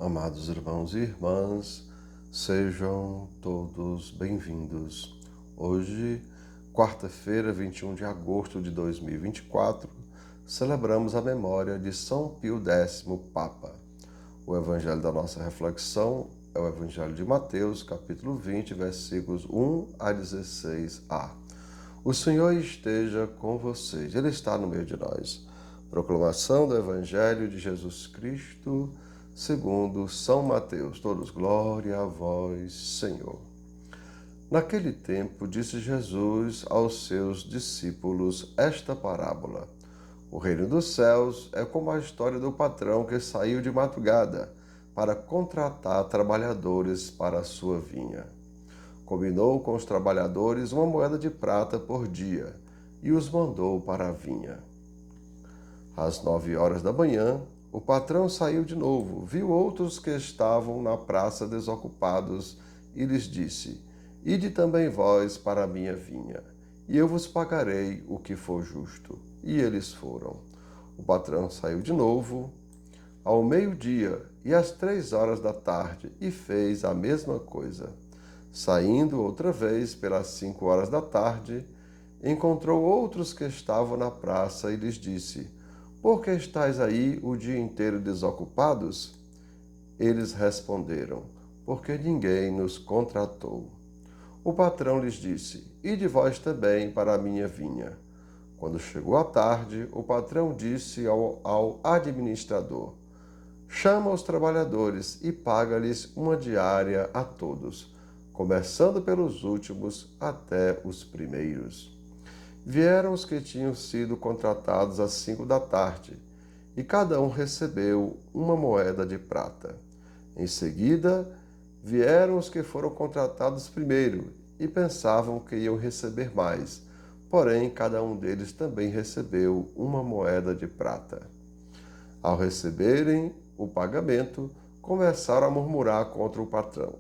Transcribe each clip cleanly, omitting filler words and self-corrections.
Amados irmãos e irmãs, sejam todos bem-vindos. Hoje, quarta-feira, 21 de agosto de 2024, celebramos a memória de São Pio X, Papa. O evangelho da nossa reflexão é o evangelho de Mateus, capítulo 20, versículos 1 a 16a. O Senhor esteja com vocês, Ele está no meio de nós. Proclamação do evangelho de Jesus Cristo, segundo São Mateus. Todos, glória a vós, Senhor. Naquele tempo, disse Jesus aos seus discípulos esta parábola. O reino dos céus é como a história do patrão que saiu de madrugada para contratar trabalhadores para a sua vinha. Combinou com os trabalhadores uma moeda de prata por dia e os mandou para a vinha. Às 9 horas da manhã, o patrão saiu de novo, viu outros que estavam na praça desocupados e lhes disse: Ide também vós para a minha vinha, e eu vos pagarei o que for justo. E eles foram. O patrão saiu de novo ao meio-dia e às 3 horas da tarde e fez a mesma coisa. Saindo outra vez pelas 5 horas da tarde, encontrou outros que estavam na praça e lhes disse: Por que estáis aí o dia inteiro desocupados? Eles responderam: Porque ninguém nos contratou. O patrão lhes disse: Ide vós também para a minha vinha. Quando chegou a tarde, o patrão disse ao administrador: Chama os trabalhadores e paga-lhes uma diária a todos, começando pelos últimos até os primeiros. Vieram os que tinham sido contratados às 5 da tarde, e cada um recebeu uma moeda de prata. Em seguida, vieram os que foram contratados primeiro, e pensavam que iam receber mais, porém cada um deles também recebeu uma moeda de prata. Ao receberem o pagamento, começaram a murmurar contra o patrão.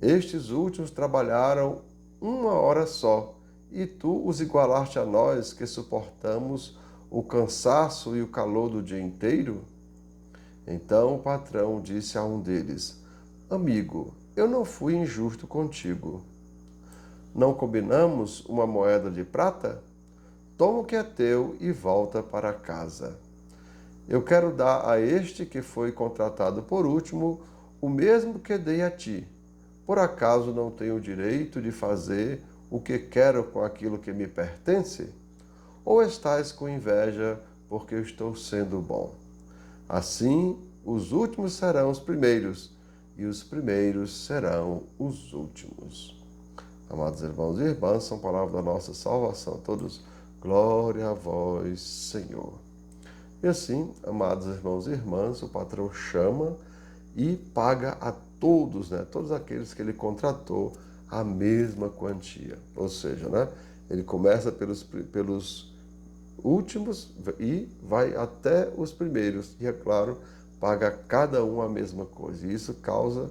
Estes últimos trabalharam 1 hora só, e tu os igualaste a nós, que suportamos o cansaço e o calor do dia inteiro? Então o patrão disse a um deles: Amigo, eu não fui injusto contigo. Não combinamos uma moeda de prata? Toma o que é teu e volta para casa. Eu quero dar a este que foi contratado por último o mesmo que dei a ti. Por acaso não tenho o direito de fazer o que quero com aquilo que me pertence? Ou estás com inveja porque eu estou sendo bom? Assim, os últimos serão os primeiros, e os primeiros serão os últimos. Amados irmãos e irmãs, são palavras da nossa salvação. Todos, glória a vós, Senhor. E assim, amados irmãos e irmãs, o patrão chama e paga a todos, todos aqueles que ele contratou, a mesma quantia. Ou seja, ele começa pelos últimos e vai até os primeiros. E, é claro, paga a cada um a mesma coisa. E isso causa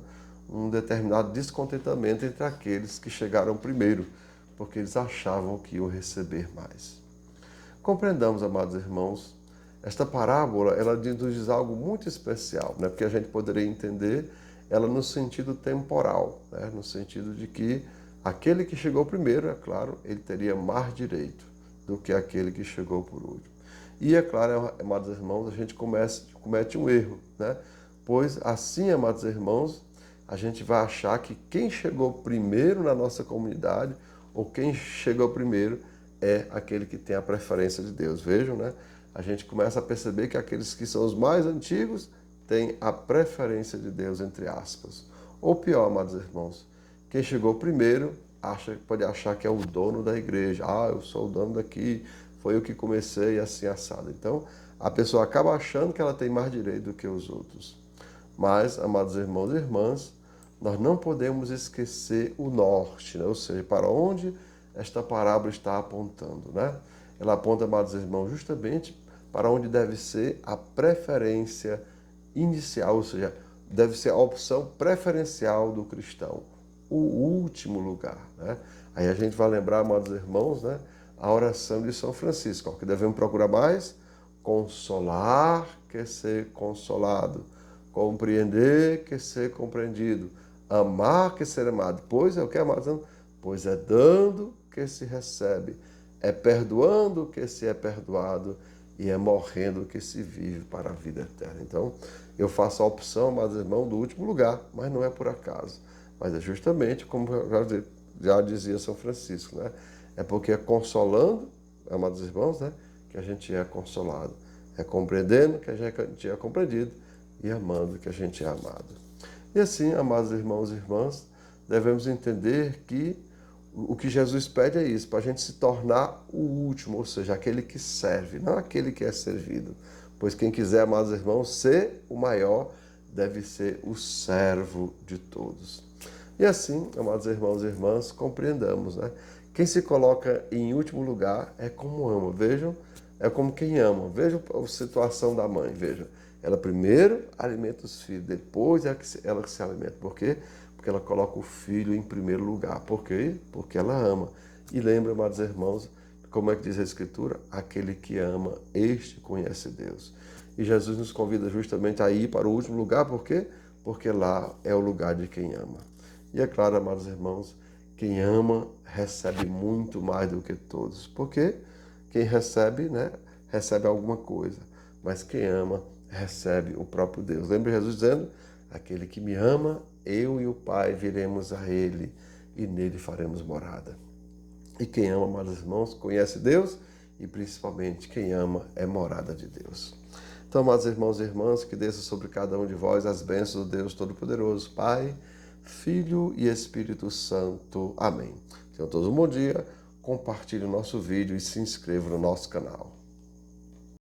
um determinado descontentamento entre aqueles que chegaram primeiro, porque eles achavam que iam receber mais. Compreendamos, amados irmãos, esta parábola, ela nos diz algo muito especial, porque a gente poderia entender ela no sentido temporal, no sentido de que aquele que chegou primeiro, é claro, ele teria mais direito do que aquele que chegou por último. E, é claro, amados irmãos, a gente comete um erro, pois assim, amados irmãos, a gente vai achar que quem chegou primeiro na nossa comunidade, ou quem chegou primeiro, é aquele que tem a preferência de Deus. Vejam, a gente começa a perceber que aqueles que são os mais antigos têm a preferência de Deus, entre aspas. Ou pior, amados irmãos, quem chegou primeiro pode achar que é o dono da igreja. Eu sou o dono daqui, foi eu que comecei, assim, assado. Então, a pessoa acaba achando que ela tem mais direito do que os outros. Mas, amados irmãos e irmãs, nós não podemos esquecer o norte, ou seja, para onde esta parábola está apontando, Ela aponta, amados irmãos, justamente para onde deve ser a preferência inicial, ou seja, deve ser a opção preferencial do cristão, o último lugar. Aí a gente vai lembrar, amados irmãos, a oração de São Francisco, que devemos procurar mais consolar que ser consolado, compreender que ser compreendido, amar que ser amado. Pois é o que, amado? Pois é dando que se recebe, é perdoando que se é perdoado e é morrendo que se vive para a vida eterna. Então, eu faço a opção, amados irmãos, do último lugar, mas não é por acaso, mas é justamente como já dizia São Francisco, né? É porque é consolando, amados irmãos, né, que a gente é consolado. É compreendendo que a gente é compreendido e amando que a gente é amado. E assim, amados irmãos e irmãs, devemos entender que o que Jesus pede é isso, para a gente se tornar o último, ou seja, aquele que serve, não aquele que é servido. Pois quem quiser, amados irmãos, ser o maior, deve ser o servo de todos. E assim, amados irmãos e irmãs, compreendamos, né? Quem se coloca em último lugar é como ama. Vejam, é como quem ama. Vejam a situação da mãe, vejam. Ela primeiro alimenta os filhos, depois ela que se alimenta. Por quê? Porque ela coloca o filho em primeiro lugar. Por quê? Porque ela ama. E lembra, amados irmãos, como é que diz a Escritura? Aquele que ama, este conhece Deus. E Jesus nos convida justamente a ir para o último lugar, por quê? Porque lá é o lugar de quem ama. E é claro, amados irmãos, quem ama recebe muito mais do que todos. Porque quem recebe, né, recebe alguma coisa. Mas quem ama, recebe o próprio Deus. Lembra Jesus dizendo? Aquele que me ama, eu e o Pai viremos a ele e nele faremos morada. E quem ama, amados irmãos, conhece Deus e principalmente quem ama é morada de Deus. Então, amados irmãos e irmãs, que desça sobre cada um de vós as bênçãos do Deus Todo-Poderoso, Pai, Filho e Espírito Santo. Amém. Tenham todos um bom dia, compartilhe o nosso vídeo e se inscreva no nosso canal.